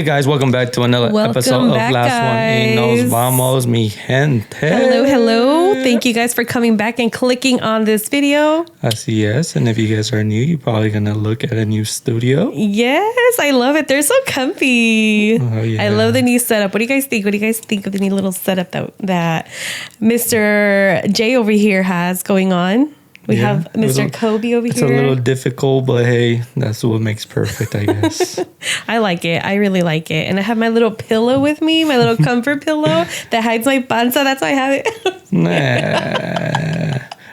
Hey guys, welcome back to another episode of Last guys. One y Nos Vamos, mi gente. Hello. Thank you guys for coming back and clicking on this video. Así es. And if you guys are new, you're probably going to look at a new studio. Yes, I love it. They're so comfy. Oh, yeah. I love the new setup. What do you guys think? What do you guys think of the new little setup that Mr. J over here has going on? We have Mr. Kobe over here. It's a little difficult, but hey, that's what makes perfect, I guess. I like it. I really like it. And I have my little pillow with me, my little comfort pillow that hides my panza. That's why I have it. Nah.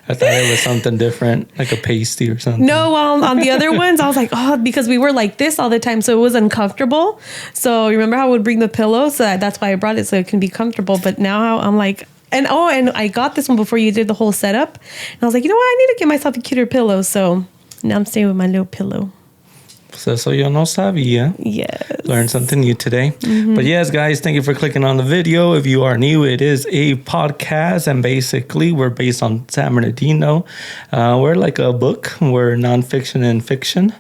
I thought it was something different, like a pasty or something. No, well, on the other ones, I was like, because we were like this all the time, so it was uncomfortable. So remember how I would bring the pillow? So that's why I brought it, so it can be comfortable. But now I'm like... And I got this one before you did the whole setup. And I was like, you know what? I need to get myself a cuter pillow. So now I'm staying with my little pillow. So yo no sabía. Yes. Learned something new today. Mm-hmm. But yes, guys, thank you for clicking on the video. If you are new, it is a podcast. And basically, we're based on San Bernardino. We're like a book. We're nonfiction and fiction.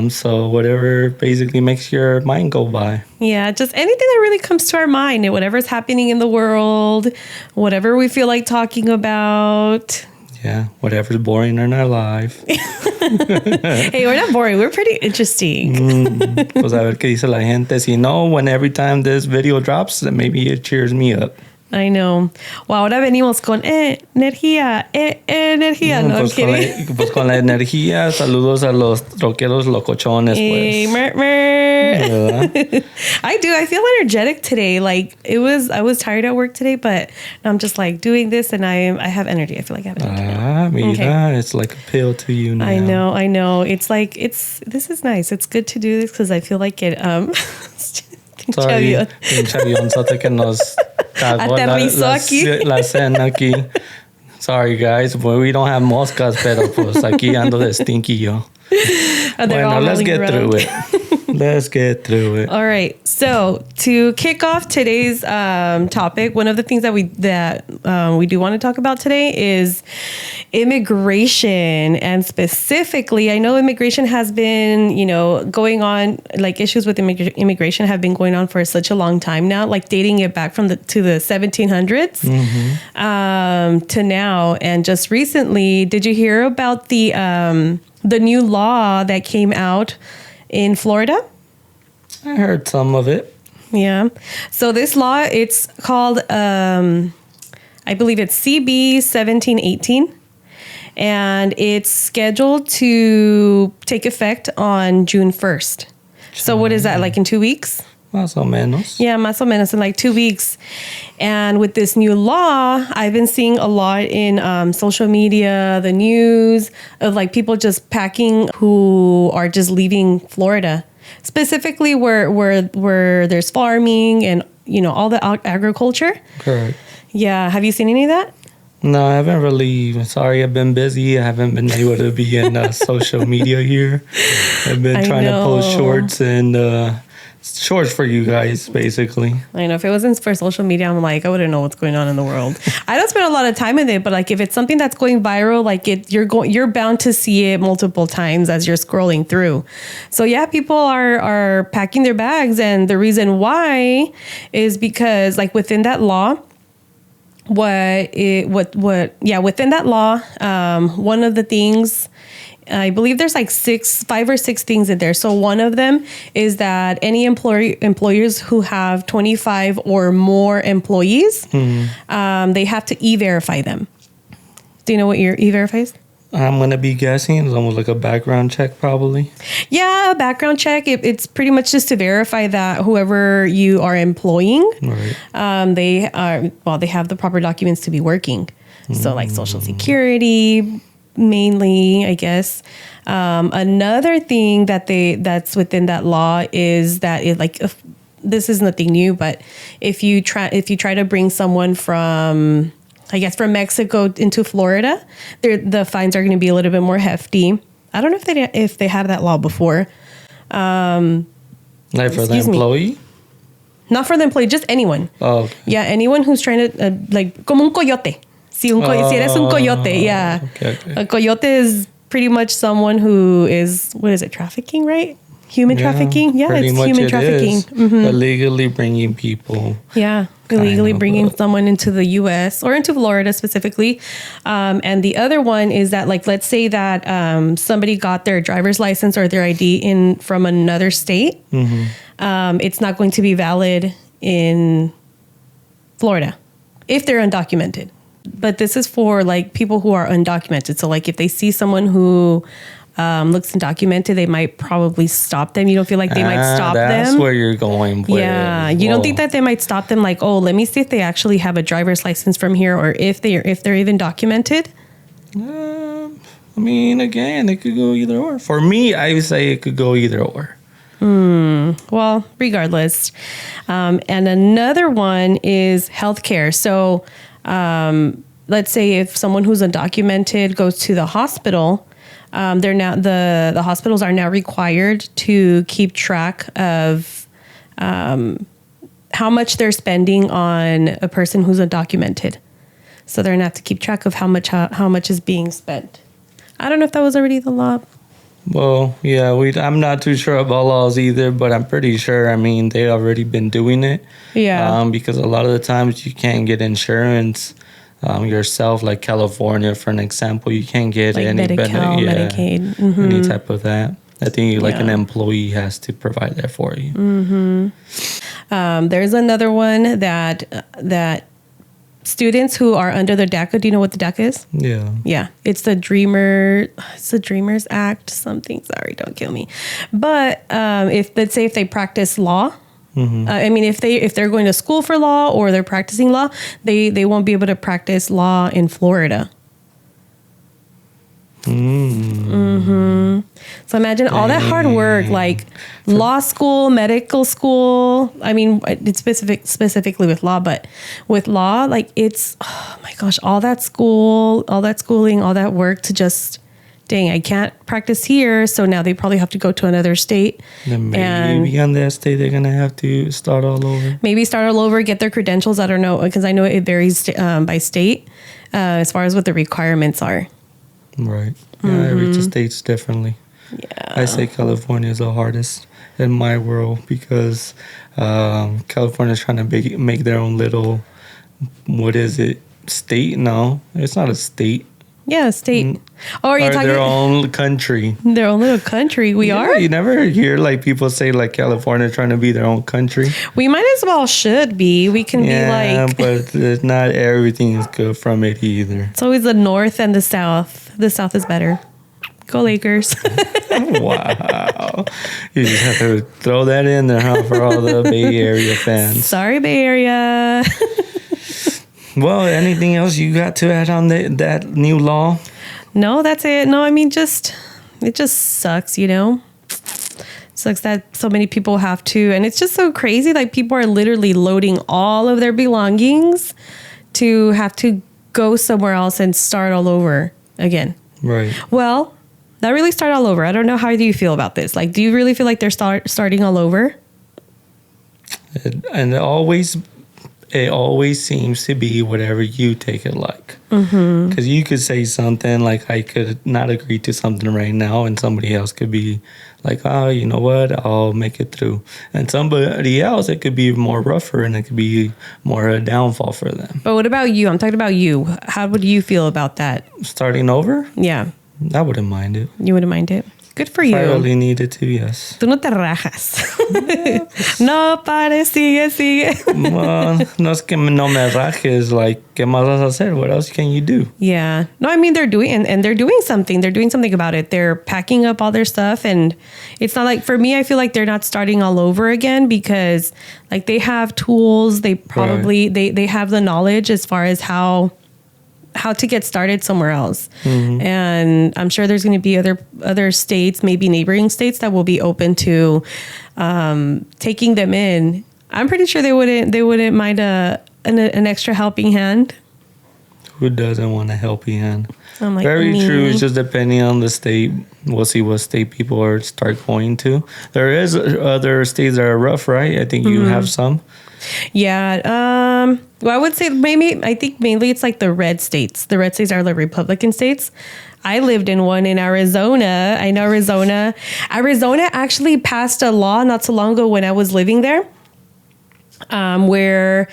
So whatever basically makes your mind go by. Yeah, just anything that really comes to our mind. Whatever's happening in the world. Whatever we feel like talking about. Yeah, whatever's boring in our life. Hey, we're not boring. We're pretty interesting. Pues a ver qué dice la gente. Si no, when every time this video drops, then maybe it cheers me up. I know. Wow, ahora venimos con energía, energía. No, pues, I'm kidding. pues con la energía, saludos a los troqueros locochones, Hey, pues. I do. I feel energetic today. Like I was tired at work today, but I'm just like doing this, and I have energy. I feel like I have energy. Mira, Okay. It's like a pill to you now. I know. It's like this is nice. It's good to do this because I feel like it. Sorry, pinche avionzote que nos cagó Aterrizó aquí. la cena aquí. Sorry, guys, but we don't have moscas, pero pues aquí ando de stinky yo. Bueno, let's get through it. Let's get through it. All right. So to kick off today's topic, one of the things that we do want to talk about today is immigration, and specifically, I know immigration has been, going on. Like issues with immigration have been going on for such a long time now, like dating it back to the 1700s to now. And just recently, did you hear about the new law that came out in Florida? I heard some of it. Yeah. So this law, it's called, I believe it's CB 1718. And it's scheduled to take effect on June 1st. So what is that, like in 2 weeks? Más o menos. Yeah, más o menos in like 2 weeks. And with this new law, I've been seeing a lot in social media, the news, of like people just packing who are just leaving Florida, specifically where there's farming and all the agriculture. Correct. Yeah, have you seen any of that? No, I haven't really. Sorry, I've been busy. I haven't been able to be in social media here. I've been trying to post shorts and shorts for you guys, basically. I know. If it wasn't for social media, I'm like, I wouldn't know what's going on in the world. I don't spend a lot of time in it, but like if it's something that's going viral, like you're bound to see it multiple times as you're scrolling through. So yeah, people are packing their bags, and the reason why is because like within that law, within that law, one of the things, I believe there's like 5 or 6 things in there. So one of them is that any employers who have 25 or more employees, they have to e-verify them. Do you know what your e-verify is? I'm going to be guessing it's almost like a background check, probably. Yeah, a background check. It's pretty much just to verify that whoever you are employing, Right. they have the proper documents to be working. So like Social Security, mainly, I guess. Another thing that's within that law is that this is nothing new, but if you try to bring someone from, I guess, from Mexico into Florida, the fines are going to be a little bit more hefty. I don't know if they had that law before. Like for the employee? Not for the employee, just anyone. Oh, okay. Yeah, anyone who's trying to, like, como un coyote. Si eres un coyote, yeah. Okay. A coyote is pretty much someone who is, what is it, trafficking, right? Human trafficking? Yeah, pretty it's much human it trafficking. is. Illegally bringing people. Yeah, illegally Kind of, bringing but- someone into the U.S. or into Florida specifically. And the other one is that, like, let's say that somebody got their driver's license or their ID in from another state. It's not going to be valid in Florida if they're undocumented. But this is for like people who are undocumented. So like if they see someone who looks undocumented, they might probably stop them. You don't feel like they might stop That's them? where you're going with. Yeah, you don't think that they might stop them? Like, oh, let me see if they actually have a driver's license from here, or if they're even documented. I mean, again, it could go either or. For me, I would say it could go either or. Well, regardless. And another one is healthcare. So let's say if someone who's undocumented goes to the hospital, they're now the hospitals are now required to keep track of how much they're spending on a person who's undocumented. So they're gonna have to keep track of how much is being spent. I don't know if that was already the law. Well, yeah, I'm not too sure about laws either, but I'm pretty sure, I mean, they already been doing it. Yeah. Because a lot of the times you can't get insurance yourself, like California, for an example. You can't get Like any Medi-Cal, Medicaid. any type of that. I think like an Yeah. employee has to provide that for you. There's another one that students who are under the DACA. Do you know what the DACA is? Yeah. Yeah, it's the Dreamers Act something. Sorry, don't kill me. But if let's say if they practice law, I mean if they're going to school for law or they're practicing law, they won't be able to practice law in Florida. So imagine all that hard work, like law school, medical school. I mean, it's specifically with law, but with law, like it's, oh my gosh, all that schooling, all that work to just, dang, I can't practice here. So now they probably have to go to another state. Then maybe on that state they're gonna have to start all over. Maybe start all over, get their credentials. I don't know, because I know it varies by state as far as what the requirements are. Right. Yeah, every state's differently. Yeah. I say California is the hardest in my world because California's trying to make their own little, what is it, state? No, it's not a state. Yeah, state. Oh, are you Or talking their own country. their own little country? We are. You never hear like people say like California trying to be their own country. We might as well should be. We can be like. but not everything is good from it either. It's always the north and the south. The south is better. Go Lakers. Wow. You just have to throw that in there, huh, for all the Bay Area fans. Sorry, Bay Area. Well, anything else you got to add on that new law? No, that's it. No, I mean, it just sucks, you know? Sucks that so many people have to. And it's just so crazy. Like, people are literally loading all of their belongings to have to go somewhere else and start all over again. Right. Well, not really start all over. I don't know. How do you feel about this? Like, do you really feel like they're starting all over? And it always seems to be whatever you take it like. Because you could say something like, I could not agree to something right now, and somebody else could be like, oh, you know what, I'll make it through. And somebody else, it could be more rougher and it could be more a downfall for them. But what about you? I'm talking about you. How would you feel about that? Starting over, Yeah, I wouldn't mind it. you wouldn't mind it. Good for If you. I really needed to, yes. Tú no te rajas. No pares, sigue. Well, no es que no me rajes, like, ¿qué más vas a hacer? What else can you do? Yeah. No, I mean, they're doing, and they're doing something. They're doing something about it. They're packing up all their stuff. And it's not like, for me, I feel like they're not starting all over again because, like, they have tools. They probably, they have the knowledge as far as how to get started somewhere else. And I'm sure there's going to be other states, maybe neighboring states, that will be open to taking them in. I'm pretty sure they wouldn't mind an extra helping hand. Who doesn't want a helping hand? I'm like, Very me. true. It's just depending on the state. We'll see what state people start going to. There is other states that are rough, right? I think you have some. Yeah. Well, I would say I think mainly it's like the red states. The red states are the Republican states. I lived in one in Arizona. I know Arizona. Arizona actually passed a law not so long ago when I was living there, where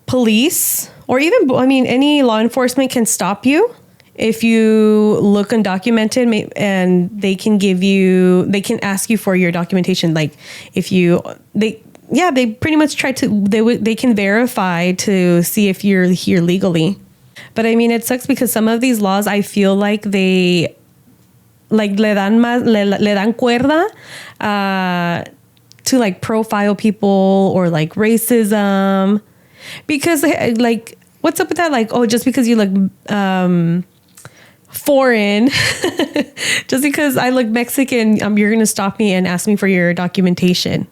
police or even, I mean, any law enforcement can stop you if you look undocumented, and they can ask you for your documentation. Like if they pretty much they can verify to see if you're here legally. But I mean, it sucks because some of these laws, I feel like they le dan cuerda to like profile people or like racism, because like what's up with that? Like, oh, just because you look foreign, just because I look Mexican, you're gonna stop me and ask me for your documentation.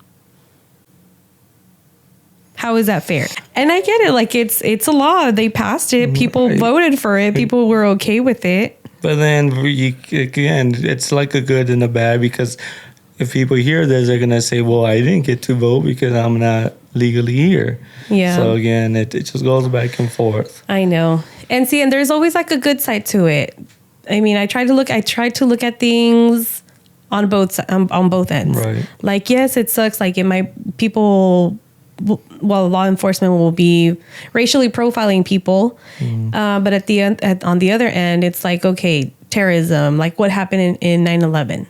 How is that fair? And I get it. Like it's a law. They passed it. People voted for it. People were okay with it. But then again, it's like a good and a bad, because if people hear this, they're gonna say, "Well, I didn't get to vote because I'm not legally here." Yeah. So again, it just goes back and forth. I know. And see, and there's always like a good side to it. I mean, I try to look at things on both ends. Right. Like, yes, it sucks. Like law enforcement will be racially profiling people, but at the end, on the other end, it's like, okay, terrorism, like what happened in 9/11,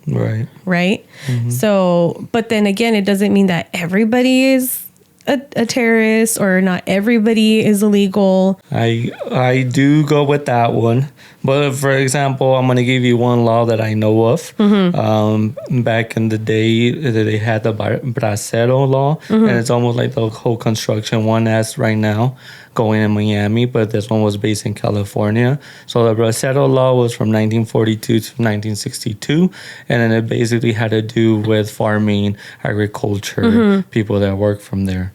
right? Mm-hmm. So, but then again, it doesn't mean that everybody is a terrorist, or not everybody is illegal. I do go with that one, but for example, I'm gonna give you one law that I know of. Mm-hmm. Back in the day, they had the bracero law, mm-hmm. and it's almost like the whole construction one as right now going in Miami, but this one was based in California. So the bracero law was from 1942 to 1962, and then it basically had to do with farming, agriculture, mm-hmm. people that work from there.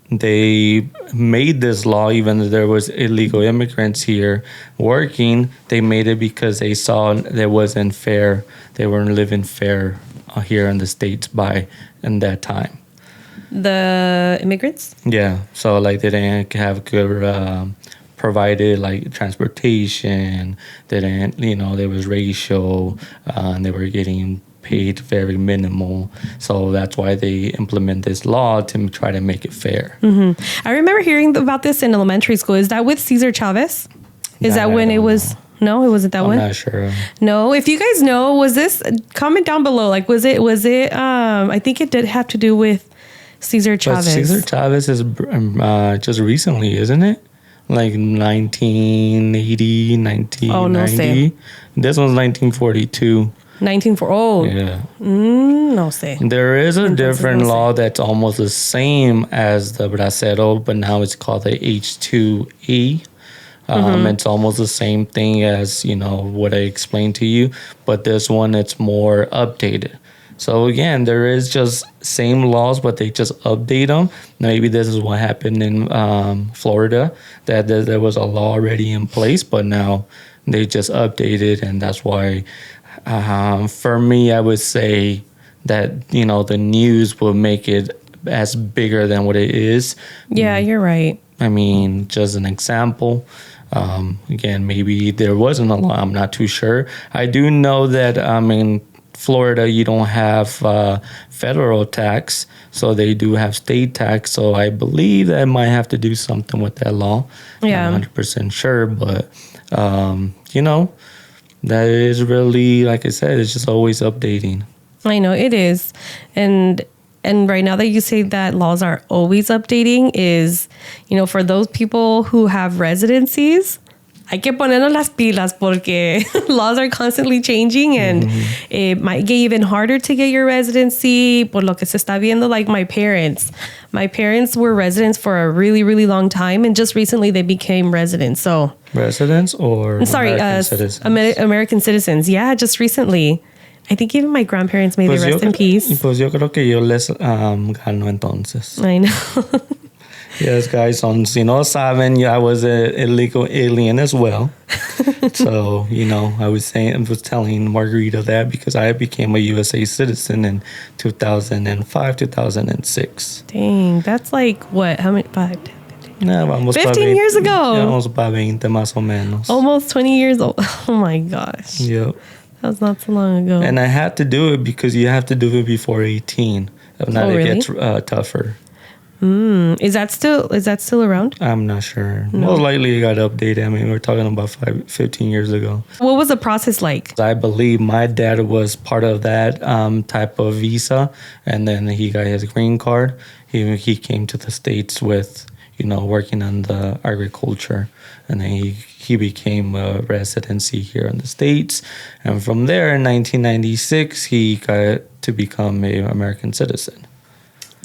They made this law, even though there was illegal immigrants here working. They made it because they saw that wasn't fair. They weren't living fair here in the States in that time. The immigrants? Yeah. So like they didn't have good provided like transportation. They didn't, there was racial, and they were getting paid very minimal. So that's why they implement this law to try to make it fair. Mm-hmm. I remember hearing about this in elementary school. Is that with Cesar Chavez? Is that when it was? No, it wasn't that one. I'm not sure. No, if you guys know, was this? Comment down below. Like, was it? I think it did have to do with Cesar Chavez. But Cesar Chavez is just recently, isn't it? Like 1980, 1990. Oh, no sé. This one's 1942. 1940. Oh. Yeah. No sé. There is a different law that's almost the same as the bracero, but now it's called the H-2A. Mm-hmm. It's almost the same thing as, what I explained to you, but this one, it's more updated. So again, there is just same laws, but they just update them. Maybe this is what happened in Florida, that there was a law already in place, but now they just updated, and that's why, for me, I would say that, the news will make it as bigger than what it is. Yeah, you're right. I mean, just an example. Again, maybe there wasn't a law. I'm not too sure. I do know that, in Florida, you don't have federal tax, so they do have state tax. So I believe that might have to do something with that law. Yeah. I'm 100% sure, but, that is really, like I said, it's just always updating. I know it is. And right now that you say that laws are always updating is, for those people who have residencies, hay que ponernos las pilas porque laws are constantly changing, and it might get even harder to get your residency. Por lo que se está viendo, like my parents were residents for a really, really long time, and just recently they became residents. So residents or American citizens? American citizens. Yeah, just recently. I think even my grandparents, may they rest in peace. Pues yo creo que yo les gano entonces. I know. Yes, guys, si no saben, I was an illegal alien as well. So, I was telling Margarita that because I became a USA citizen in 2005, 2006. Dang, that's like what? How many? 5, 10, 15, vamos 15 years ago. Ya vamos para 20 más o menos. Almost 20 years old. Oh my gosh. Yep. That was not so long ago. And I had to do it because you have to do it before 18. If not, it really? gets tougher. Is that still around? I'm not sure. No. Most likely it got updated. I mean, we're talking about 15 years ago. What was the process like? I believe my dad was part of that type of visa, and then he got his green card. He came to the States with, working on the agriculture, and then he became a residency here in the States. And from there, in 1996, he got to become an American citizen.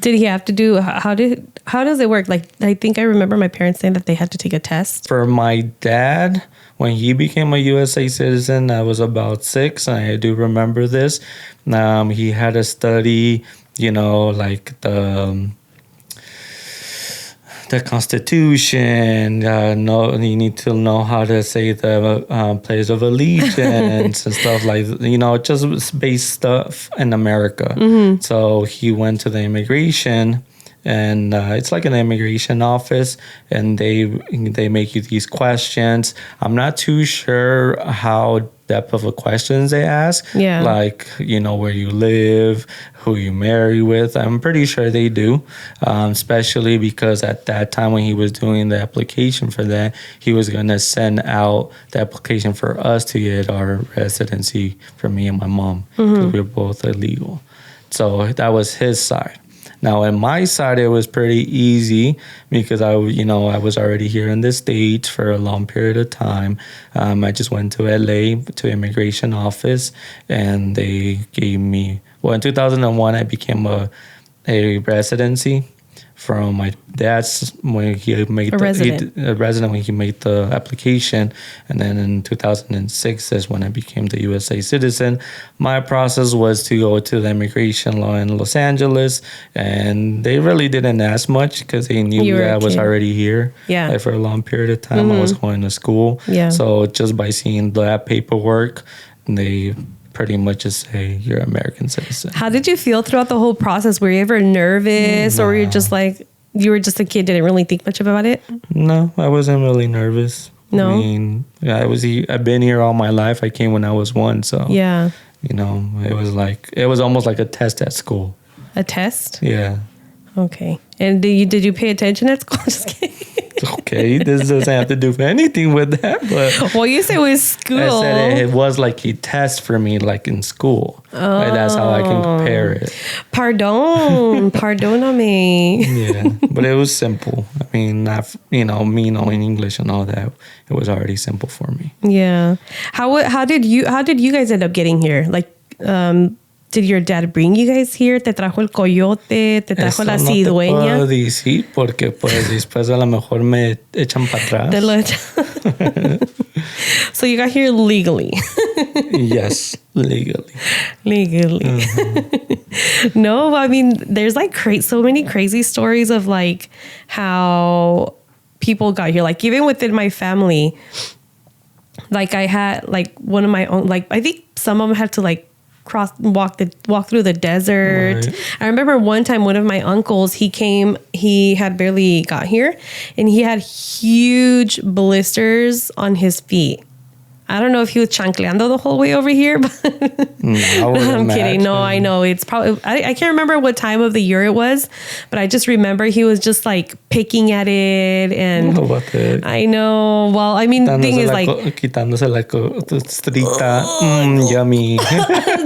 Did he have to do, how does it work? Like, I think I remember my parents saying that they had to take a test. For my dad, when he became a USA citizen, I was about 6, and I do remember this. He had to study, like the Constitution. You need to know how to say the Pledge of Allegiance and stuff like, just base stuff in America. Mm-hmm. So he went to the immigration, and it's like an immigration office, and they make you these questions. I'm not too sure how depth of the questions they ask. Yeah. Like, where you live, who you marry with. I'm pretty sure they do, especially because at that time when he was doing the application for that, he was going to send out the application for us to get our residency for me and my mom, because we were both illegal. So that was his side. Now, on my side, it was pretty easy because I was already here in the States for a long period of time. I just went to LA to immigration office, and they gave me, in 2001, I became a residency from my dad's when he made a resident when he made the application, and then in 2006 is when I became the USA citizen. My process was to go to the immigration law in Los Angeles, and they really didn't ask much because they knew that I was already here. Yeah, for a long period of time. I was going to school. Yeah, so just by seeing that paperwork, they pretty much just say you're an American citizen. How did you feel throughout the whole process? Were you ever nervous, or were you just like, you were just a kid, didn't really think much about it? No, I wasn't really nervous. No? I mean, I've been here all my life. I came when I was 1, so yeah. It was almost like a test at school. A test? Yeah. Okay. And did you pay attention at school? Just kidding. Okay, this doesn't have to do anything with that, but well, you said it was school. I said it was like a test for me, like in school. Oh. Like that's how I can compare it. Pardoname. Yeah, but it was simple. I mean, not me knowing English and all that. It was already simple for me. Yeah. How did you guys end up getting here? Like, did your dad bring you guys here? ¿Te trajo el coyote? ¿Te trajo la cigüeña? No te puedo decir porque pues después a lo mejor me echan para atrás. So you got here legally. Yes, legally. Legally. Mm-hmm. No, I mean, there's like so many crazy stories of like how people got here. Like even within my family, like I had like one of my own, like I think some of them had to like walk through the desert. Right. I remember one time one of my uncles, he had barely got here, and he had huge blisters on his feet. I don't know if he was chancleando the whole way over here, but I'm kidding. No, I know. It's probably, I can't remember what time of the year it was, but I just remember he was just like picking at it. And I know. Well, I mean, the thing is like. Quitándose la costrita. Yummy.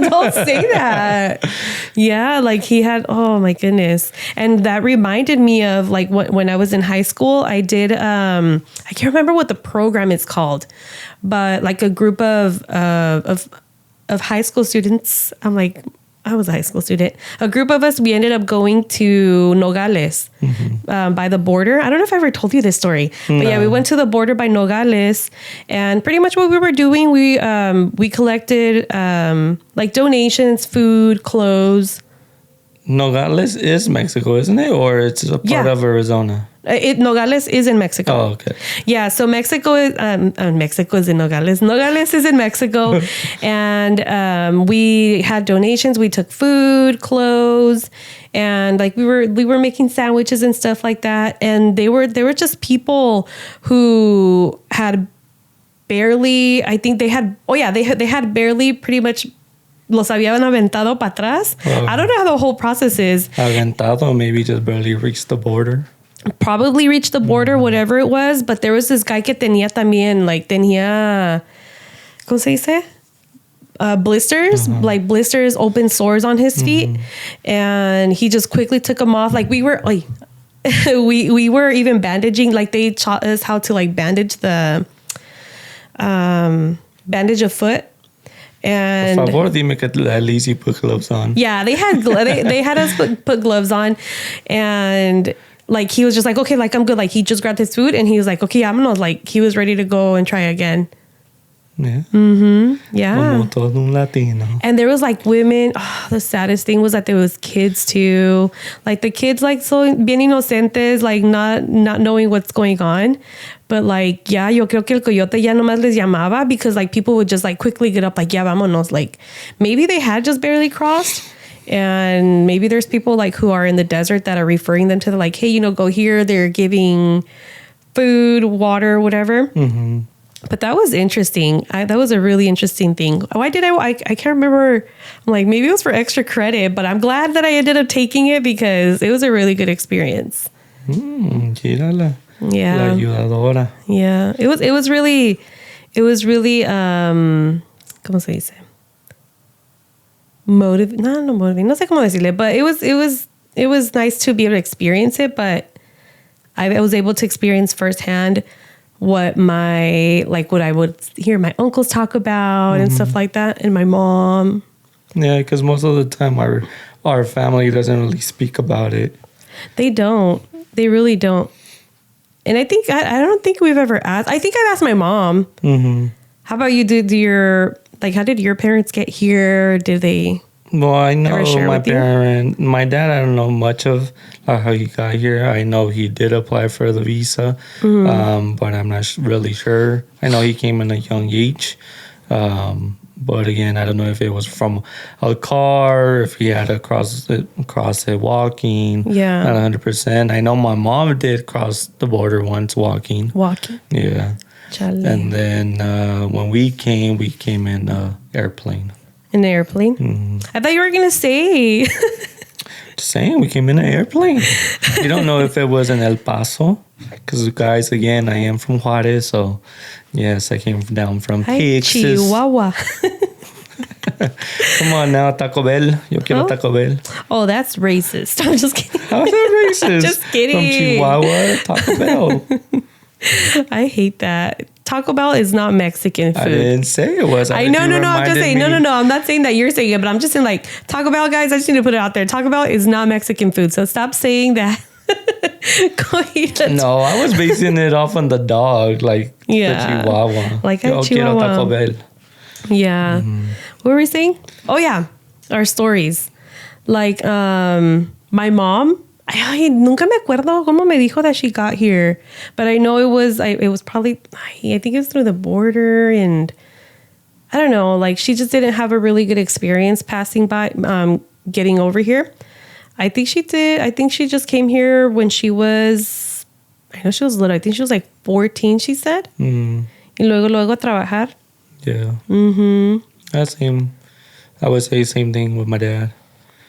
Don't say that. Yeah, like he had, oh my goodness. And that reminded me of like when I was in high school, I did, I can't remember what the program is called, but like a group of high school students. I was a high school student. A group of us, we ended up going to Nogales, by the border. I don't know if I ever told you this story, but yeah, we went to the border by Nogales, and pretty much what we were doing, we collected like donations, food, clothes. Nogales is Mexico, isn't it? Or it's a part of Arizona? Nogales is in Mexico. Oh, okay. Yeah, so Mexico is in Nogales. Nogales is in Mexico, and we had donations. We took food, clothes, and like we were making sandwiches and stuff like that. And they were just people who had barely. I think they had. Oh yeah, they had barely pretty much. Los habían aventado para atrás. I don't know how the whole process is. Aventado, maybe just barely reached the border. Probably reached the border, whatever it was, but there was this guy que tenía también, like, ¿cómo se dice? Blisters, like blisters, open sores on his feet, and he just quickly took them off. Like, we were even bandaging, like, they taught us how to, like, bandage the, bandage a foot. And Por favor, dime que at least you put gloves on. Yeah, they had they had us put gloves on, and like he was just like, okay, like I'm good. Like he just grabbed his food and he was like, okay, I'm gonna like he was ready to go and try again. Yeah. Yeah. Como todo un Latino. And there was like women. Oh, the saddest thing was that there was kids too. Like the kids, like so bien inocentes, like not knowing what's going on. But like, yeah, yo creo que el coyote ya nomás les llamaba because like people would just like quickly get up like, yeah, vámonos. Like maybe they had just barely crossed. And maybe there's people like who are in the desert that are referring them to the like, hey, you know, go here. They're giving food, water, whatever. But that was interesting. That was a really interesting thing. Why did I can't remember. I'm like, maybe it was for extra credit, but I'm glad that I ended up taking it because it was a really good experience. Gírala. Yeah. La ayudadora. Yeah. It was really, ¿cómo se dice? No sé cómo decirle, but it was nice to be able to experience it, but I was able to experience firsthand what I would hear my uncles talk about and stuff like that, and my mom. Yeah, because most of the time our family doesn't really speak about it. They don't. They really don't. And I think I don't think we've ever asked. I think I've asked my mom. How about you? How did your parents get here? Did they? Well, I know my dad, I don't know much of how he got here. I know he did apply for the visa, but I'm not really sure. I know he came in a young age. But again, I don't know if it was from a car, if he had to cross it walking. Yeah. Not 100%. I know my mom did cross the border once walking. Walking? Yeah. Chale. And then when we came in an airplane. In the airplane? I thought you were going to say. Just saying, we came in an airplane. You don't know if it was in El Paso. Because, guys, again, I am from Juarez. So, yes, I came down from Texas. Chihuahua. Come on now, Taco Bell. Yo quiero Taco Bell. Oh, that's racist. I'm just kidding. How's that racist? Just kidding. From Chihuahua, Taco Bell. I hate that. Taco Bell is not Mexican food. I didn't say it was. No. I'm just saying. No. I'm not saying that you're saying it, but I'm just saying like Taco Bell, guys. I just need to put it out there. Taco Bell is not Mexican food, so stop saying that. No, I was basing it off on the dog, like the Chihuahua. Like Yo Chihuahua. quiero Taco Bell. Yeah. What were we saying? Oh yeah, our stories. Like my mom. Ay, nunca me acuerdo cómo me dijo that she got here, but I know it was probably I think it was through the border, and I don't know, like she just didn't have a really good experience passing by getting over here. I think she did. I think she just came here when she was, I know she was little. I think she was like 14, she said. Y luego a trabajar. Yeah. I would say same thing with my dad.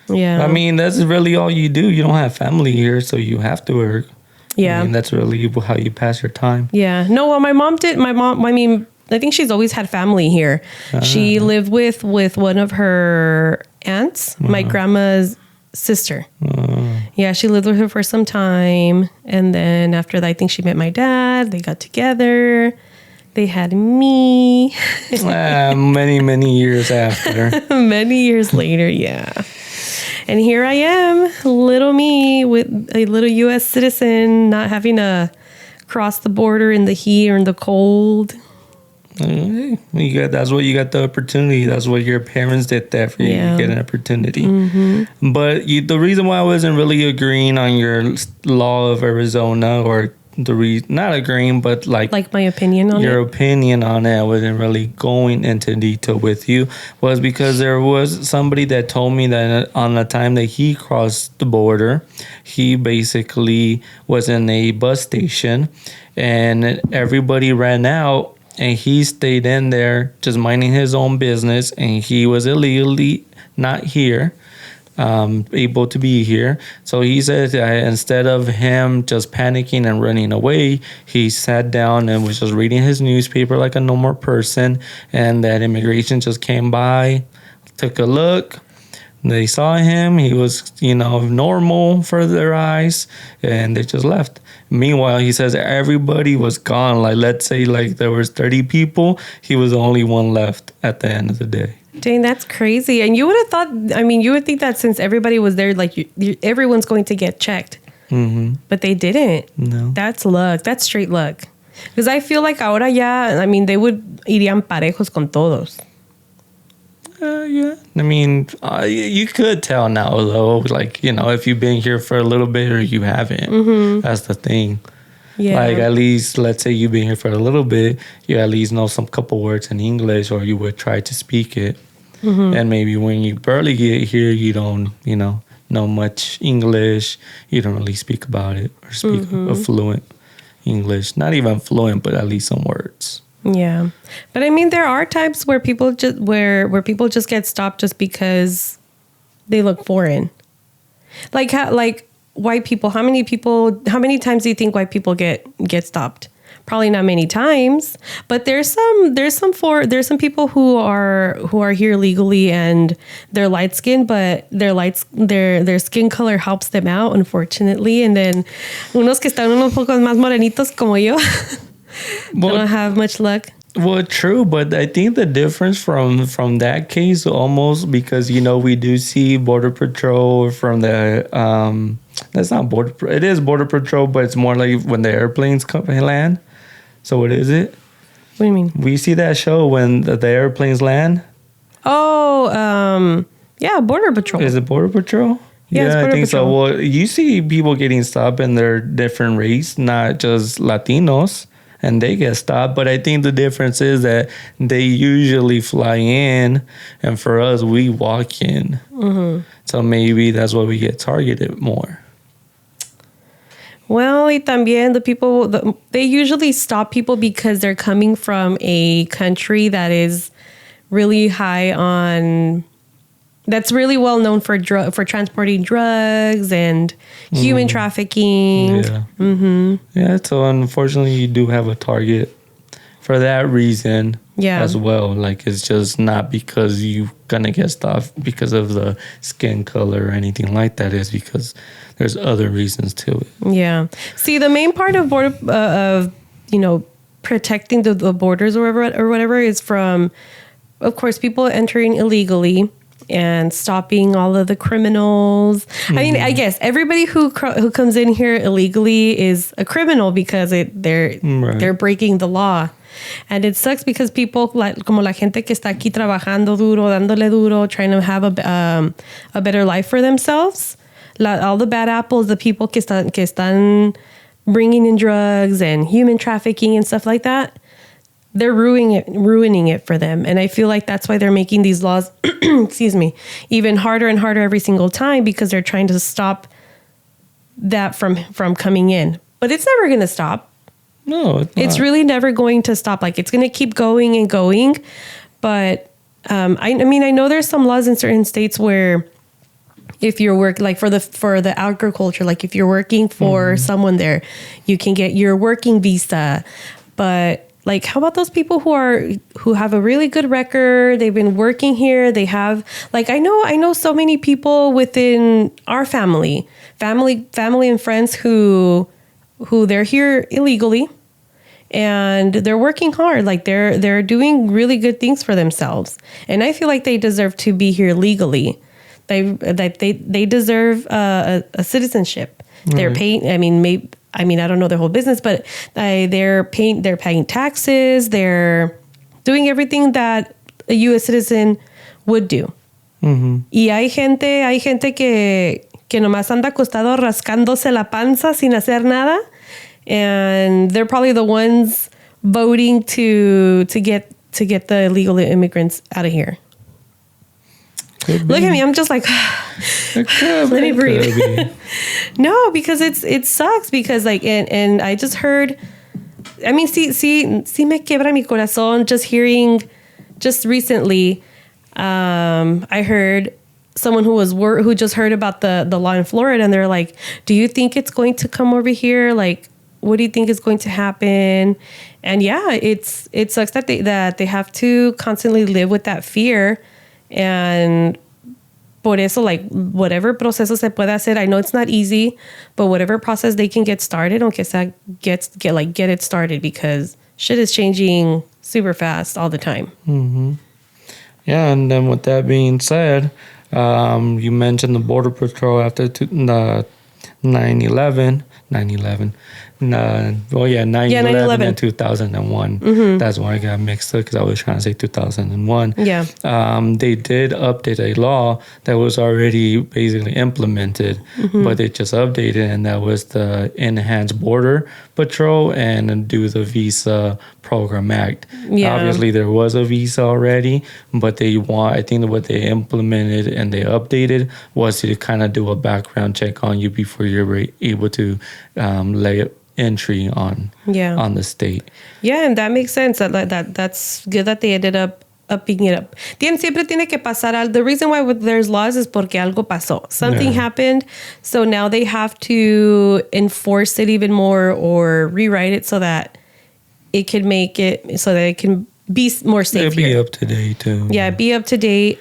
Yeah. I mean, that's really all you do. You don't have family here, so you have to work. Yeah. I mean, that's really how you pass your time. Yeah. No, well, my mom, I mean, I think she's always had family here. She lived with one of her aunts, my grandma's sister. Yeah, she lived with her for some time. And then after that, I think she met my dad. They got together. They had me. Many years after. Many years later, yeah. And here I am, little me with a little U.S. citizen, not having to cross the border in the heat or in the cold. Hey, that's what you got the opportunity. That's what your parents did that for you. Yeah. You get an opportunity. But the reason why I wasn't really agreeing on your law of Arizona, or not agreeing, but like my opinion on your it. opinion on it, I wasn't really going into detail with you, was because there was somebody that told me that on the time that he crossed the border, he basically was in a bus station and everybody ran out and he stayed in there just minding his own business, and he was illegally not here, able to be here. So he said that instead of him just panicking and running away, he sat down and was just reading his newspaper like a normal person, and that immigration just came by, took a look. They saw him. He was, normal for their eyes, and they just left. Meanwhile, he says everybody was gone. Like, let's say like there was 30 people. He was the only one left at the end of the day. Dang, that's crazy. And you would have thought, you would think that since everybody was there, like everyone's going to get checked. Mm-hmm. But they didn't. No. That's luck. That's straight luck. Because I feel like ahora ya, they irían parejos con todos. Yeah. I mean, you could tell now, though, like, if you've been here for a little bit or you haven't. Mm-hmm. That's the thing. Yeah. Like, at least, let's say you've been here for a little bit, you at least know some couple words in English, or you would try to speak it. Mm-hmm. And maybe when you barely get here, you don't, know much English. You don't really speak about it or speak a fluent English. Not even fluent, but at least some words. Yeah. But there are times where people just where people just get stopped just because they look foreign. Like white people, how many times do you think white people get stopped? Probably not many times, but there's some people who are here legally and they're light skinned, but their skin color helps them out, unfortunately. And then unos que están unos pocos más morenitos como yo don't have much luck. Well, true, but I think the difference from that case almost, because we do see Border Patrol from the that's not Border. It is Border Patrol, but it's more like when the airplanes come and land. So what is it? What do you mean? We see that show when the airplanes land. Oh, yeah, Border Patrol. Is it Border Patrol? Yeah, I think Patrol. so. Well, you see people getting stopped and they're different race, not just Latinos, and they get stopped. But I think the difference is that they usually fly in, and for us, we walk in. Mm-hmm. So maybe that's why we get targeted more. Well, y también they usually stop people because they're coming from a country that is really high on, that's really well known for transporting drugs and human trafficking. Yeah. Mm-hmm. Yeah. So unfortunately, you do have a target for that reason. Yeah. As well. Like, it's just not because you're gonna get stopped because of the skin color or anything like that. It's because there's other reasons to it. Yeah. See, the main part of protecting the borders or whatever is from, of course, people entering illegally and stopping all of the criminals. Mm-hmm. I guess everybody who comes in here illegally is a criminal because they're breaking the law. And it sucks because people como la gente que está aquí trabajando duro, dándole duro, trying to have a better life for themselves. All the bad apples, the people que están bringing in drugs and human trafficking and stuff like that, they're ruining it for them. And I feel like that's why they're making these laws, excuse me, even harder and harder every single time, because they're trying to stop that from coming in. But it's never going to stop. No, it's really never going to stop. Like, it's going to keep going and going. But I know there's some laws in certain states where if you're like for the agriculture, like if you're working for someone there, you can get your working visa. But like, how about those people who have a really good record? They've been working here. They have, like, I know so many people within our family and friends who they're here illegally and they're working hard. Like, they're doing really good things for themselves. And I feel like they deserve to be here legally. They deserve a citizenship. Right. They're paying, I don't know their whole business, but they're paying taxes. They're doing everything that a U.S. citizen would do. Y hay gente que nomás anda acostado rascándose la panza sin hacer nada. And they're probably the ones voting to get the illegal immigrants out of here. Look at me, I'm just like, let me breathe. No, because it sucks because like, and I just heard, I mean, sí me quiebra mi corazón just recently, I heard someone who just heard about the law in Florida, and they're like, do you think it's going to come over here? Like, what do you think is going to happen? And yeah, it sucks that they have to constantly live with that fear. And por eso, like, whatever proceso se puede hacer, I know it's not easy, but whatever process they can get started, aunque sea get it started, because shit is changing super fast all the time. Mm-hmm. Yeah, and then with that being said, you mentioned the Border Patrol after 9/11. 9/11 and 2001. That's why I got mixed up, because I was trying to say 2001. Yeah. They did update a law that was already basically implemented, but they just updated, and that was the Enhanced Border Patrol and do the Visa Program Act. Yeah. Obviously, there was a visa already, but I think what they implemented and they updated was to kind of do a background check on you before you're able to lay entry on the state. Yeah, and that makes sense. That's good that they ended up upping it up. Siempre tiene que pasar. The reason why there's laws is porque algo pasó. Something happened, so now they have to enforce it even more or rewrite it so that it can make it so that it can be more safe. It'll be up to date too. Yeah, be up to date.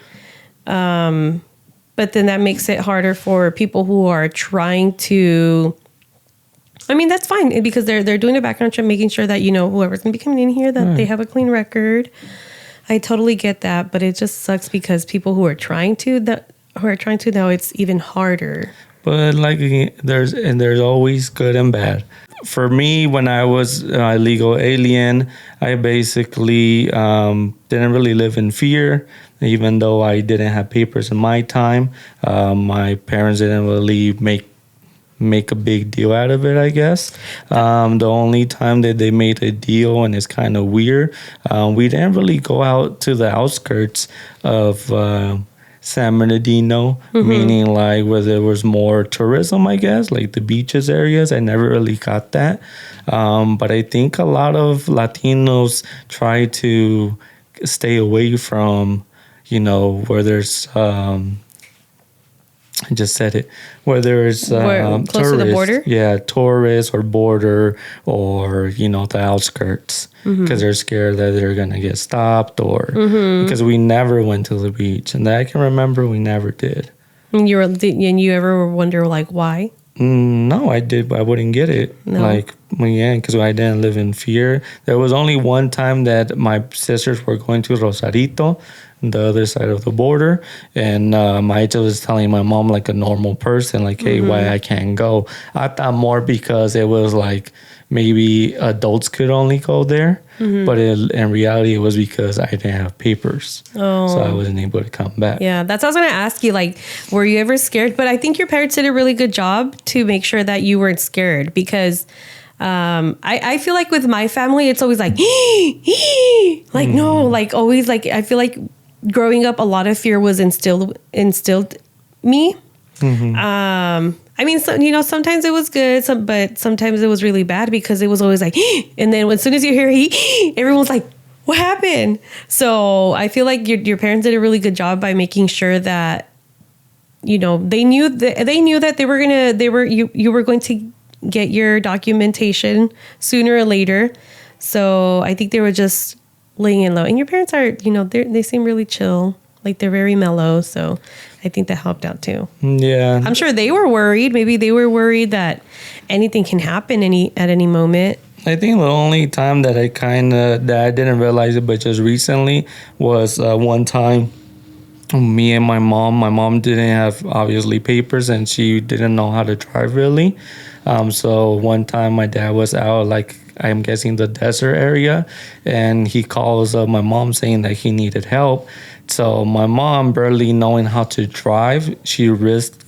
But then that makes it harder for people who are trying to. I mean, that's fine because they're doing a background check, making sure that, you know, whoever's going to be coming in here, that they have a clean record. I totally get that, but it just sucks because people who are trying to now, it's even harder. But like, there's always good and bad. For me, when I was a legal alien, I basically didn't really live in fear, even though I didn't have papers in my time. My parents didn't really make a big deal out of it, I guess. The only time that they made a deal, and it's kind of weird, we didn't really go out to the outskirts of San Bernardino, meaning like where there was more tourism, I guess, like the beaches areas. I never really got that. But I think a lot of Latinos try to stay away from, you know, where there's I just said it. Whether it's close to the border? Yeah, tourists or border or, you know, the outskirts. Because they're scared that they're going to get stopped or because we never went to the beach. And that I can remember we never did. And you ever wonder, like, why? No, I wouldn't get it. No. Like, yeah, because I didn't live in fear. There was only one time that my sisters were going to Rosarito, the other side of the border, and Maita was telling my mom, like a normal person, like, hey, why I can't go. I thought more because it was like maybe adults could only go there, but in reality it was because I didn't have papers, so I wasn't able to come back. Yeah, that's what I was going to ask you, like, were you ever scared? But I think your parents did a really good job to make sure that you weren't scared, because I feel like with my family it's always like like no, like always, like I feel like growing up, a lot of fear was instilled me. I mean, so, you know, sometimes it was good, but sometimes it was really bad because it was always like, and then as soon as you hear everyone's like, what happened? So I feel like your parents did a really good job by making sure that, you know, they knew that you were going to get your documentation sooner or later. So I think they were just laying it low. And your parents are, you know, they seem really chill. Like, they're very mellow. So I think that helped out too. Yeah. I'm sure they were worried. Maybe they were worried that anything can happen at any moment. I think the only time that I didn't realize it, but just recently, was one time me and my mom didn't have obviously papers, and she didn't know how to drive really. So one time my dad was out like I'm guessing the desert area, and he calls my mom saying that he needed help. So my mom, barely knowing how to drive, she risked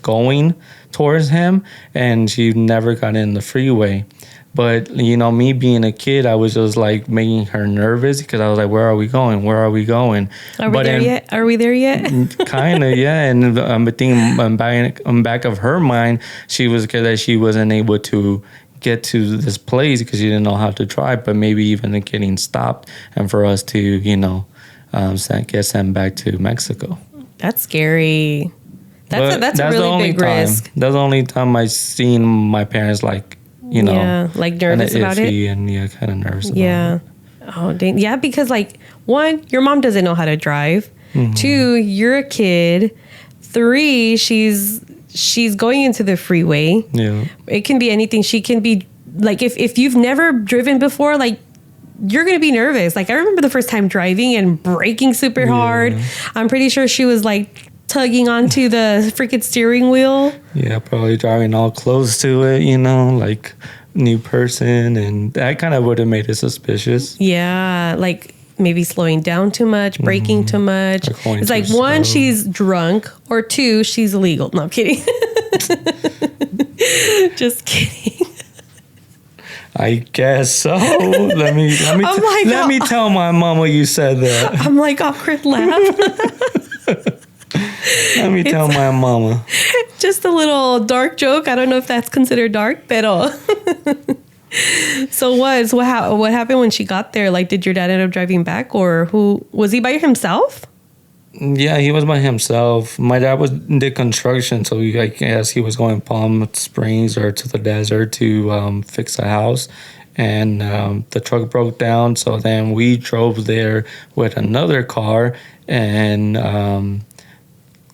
going towards him, and she never got in the freeway. But, me being a kid, I was just like making her nervous because I was like, where are we going? Where are we going? Are we there yet? Are we there yet? Kind of, yeah. And I think on back of her mind, she was scared that she wasn't able to get to this place because she didn't know how to drive, but maybe even getting stopped and for us to, get sent back to Mexico. That's scary. That's a really big risk. That's the only time I seen my parents like nervous about it. And kind of nervous about it. Oh, dang. Yeah, because like, one, your mom doesn't know how to drive. Mm-hmm. 2, you're a kid. 3, she's going into the freeway. Yeah. It can be anything. She can be like, if you've never driven before, like, you're going to be nervous. Like, I remember the first time driving and braking super hard. I'm pretty sure she was like tugging onto the freaking steering wheel. Yeah, probably driving all close to it, like new person. And that kind of would have made it suspicious. Yeah, like maybe slowing down too much, braking too much. It's like, 1, she's drunk, or 2, she's illegal. No, I'm kidding. Just kidding. I guess so. Let me tell my mama you said that. I'm like, awkward laugh. Let me tell my mama. Just a little dark joke. I don't know if that's considered dark, pero. So what happened when she got there? Like, did your dad end up driving back, or who was he by himself? Yeah, he was by himself. My dad did construction, so I guess he was going Palm Springs or to the desert to fix a house. And the truck broke down, so then we drove there with another car. And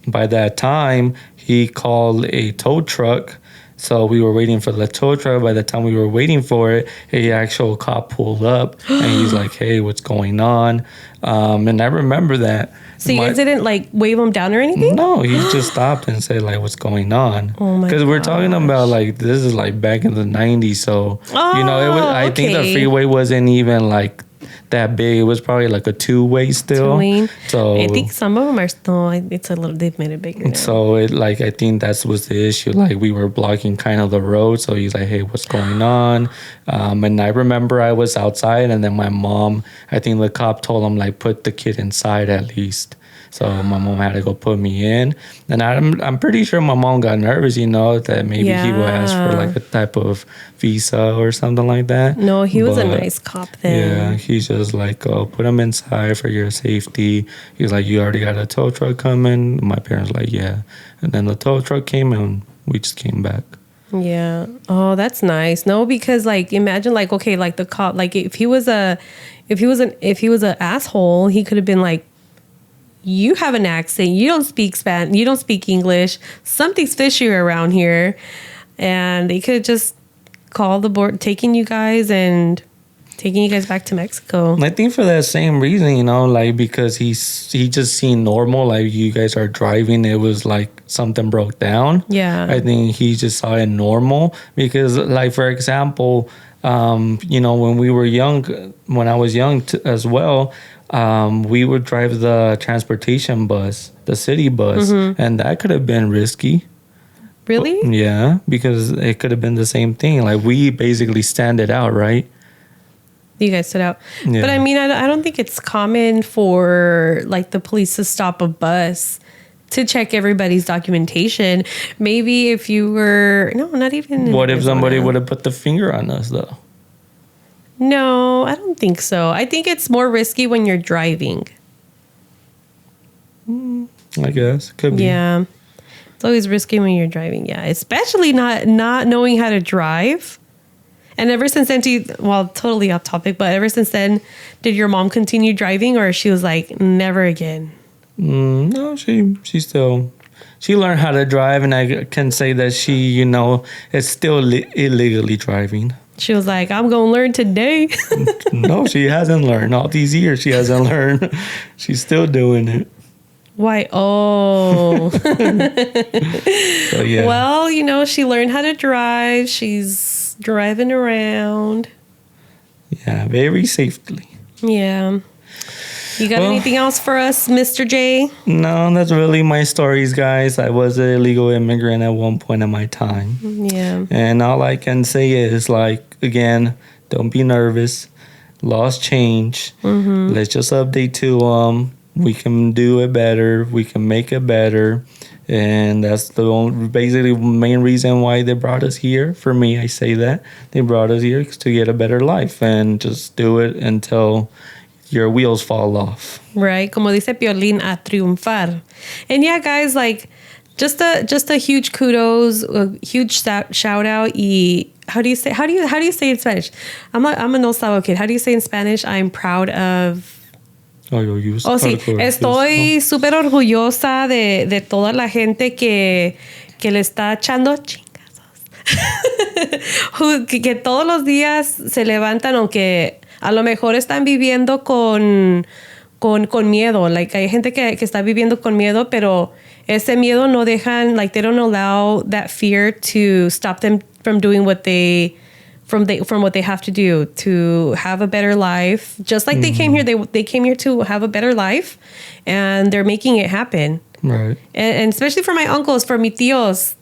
by that time, he called a tow truck. So we were waiting for the tow truck. By the time we were waiting for it, a actual cop pulled up, and he's like, "Hey, what's going on?" And I remember that. So you guys didn't like wave him down or anything? No, he just stopped and said like, "What's going on?" Oh my! Because we're talking about like this is like back in the '90s, so it was. I think the freeway wasn't even like that big. It was probably like a two-way still. So I think some of them are still. It's a little. They've made it bigger now. So I think that was the issue. Like we were blocking kind of the road. So he's like, "Hey, what's going on?" And I remember I was outside, and then my mom. I think the cop told him like, "Put the kid inside at least." So my mom had to go put me in, and I'm pretty sure my mom got nervous, that maybe he would ask for like a type of visa or something like that. No, he was a nice cop then. Yeah, he's just like, "Oh, put him inside for your safety." He's like, "You already got a tow truck coming?" My parents like, "Yeah," and then the tow truck came and we just came back. Yeah. Oh, that's nice. No, because like imagine like okay, like the cop, like if he was an asshole, he could have been like, "You have an accent. You don't speak Spanish. You don't speak English. Something's fishy around here," and they could have just called the board, taking you guys back to Mexico. I think for that same reason, like because he just seen normal, like you guys are driving, it was like something broke down. Yeah, I think he just saw it normal because, like for example, when we were young, when I was young as well. We would drive the transportation bus, the city bus, and that could have been risky. Really? Yeah, because it could have been the same thing. Like we basically stand it out, right? You guys stood out. Yeah. But I mean, I don't think it's common for like the police to stop a bus to check everybody's documentation. Maybe if you were, no, not even. What if somebody would have put the finger on us though? No, I don't think so. I think it's more risky when you're driving. I guess. Could be. Yeah. It's always risky when you're driving. Yeah. Especially not knowing how to drive. And ever since then, totally off topic, but ever since then, did your mom continue driving or she was like, never again? No, she learned how to drive, and I can say that she, is still illegally driving. She was like, I'm going to learn today. No, she hasn't learned. All these years, she hasn't learned. She's still doing it. Why? Oh. So, yeah. Well, she learned how to drive. She's driving around. Yeah, very safely. Yeah. You got anything else for us, Mr. J? No, that's really my stories, guys. I was an illegal immigrant at one point in my time. Yeah. And all I can say is, like, again, don't be nervous. Laws change. Let's just update to them. We can do it better. We can make it better. And that's basically main reason why they brought us here. For me, I say that. They brought us here to get a better life and just do it until your wheels fall off. Right. Como dice Piolín, a triunfar. And yeah, guys, like, just a huge kudos, a huge shout out. Y how do you say it in Spanish? I'm a no slavo kid. How do you say in Spanish? I'm proud of. Sí, estoy súper orgullosa de toda la gente que le está echando chingazos. que todos los días se levantan, aunque a lo mejor están viviendo con miedo. Like, hay gente que está viviendo con miedo, pero ese miedo no dejan, like, they don't allow that fear to stop them from doing what they have to do to have a better life. Just like they came here, they came here to have a better life, and they're making it happen. Right. And especially for my uncles, for mis tíos,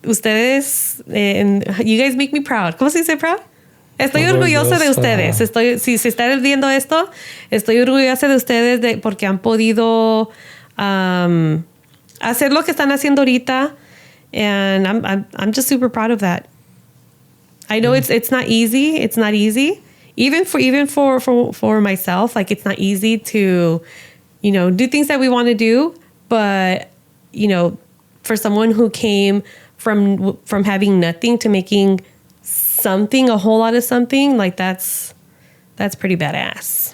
ustedes, and you guys make me proud. ¿Cómo se dice proud? Estoy orgullosa de ustedes. Si se están viendo esto, estoy orgullosa de ustedes porque han podido hacer lo que están haciendo ahorita, and I'm just super proud of that. I know it's not easy. It's not easy. Even for myself, like, it's not easy to, do things that we want to do, but for someone who came from having nothing to making something, a whole lot of something, like, that's pretty badass.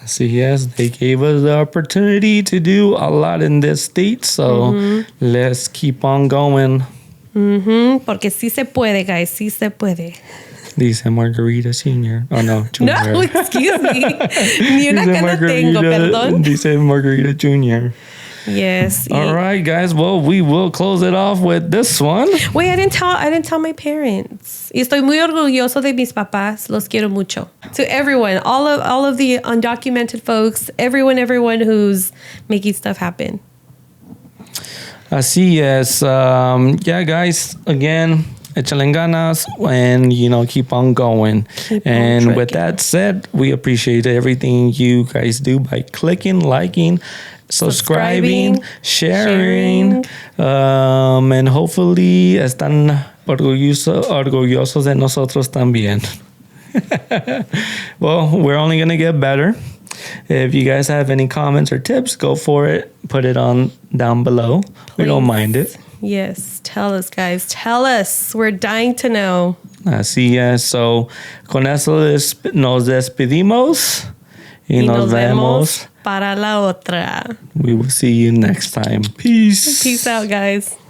So yes, they gave us the opportunity to do a lot in this state, so let's keep on going. Porque sí se puede, guys, sí se puede. Dice Margarita Senior. Oh, no, Junior. No, excuse me. Ni una que no tengo, perdón. Dice Margarita Junior. Yes. All right, guys. Well, we will close it off with this one. Wait, I didn't tell my parents. Y estoy muy orgulloso de mis papás. Los quiero mucho. To everyone, all of the undocumented folks, everyone who's making stuff happen. Así es. Yeah, guys. Again, échale ganas and, keep on going. And with that said, we appreciate everything you guys do by clicking, liking, subscribing, sharing. And hopefully están orgullosos de nosotros también. Well, we're only going to get better. If you guys have any comments or tips, go for it. Put it on down below. Please. We don't mind it. Yes. Tell us, guys. Tell us. We're dying to know. Así es. So, con eso nos despedimos y nos vemos para la otra. We will see you next time. Peace. Peace out, guys.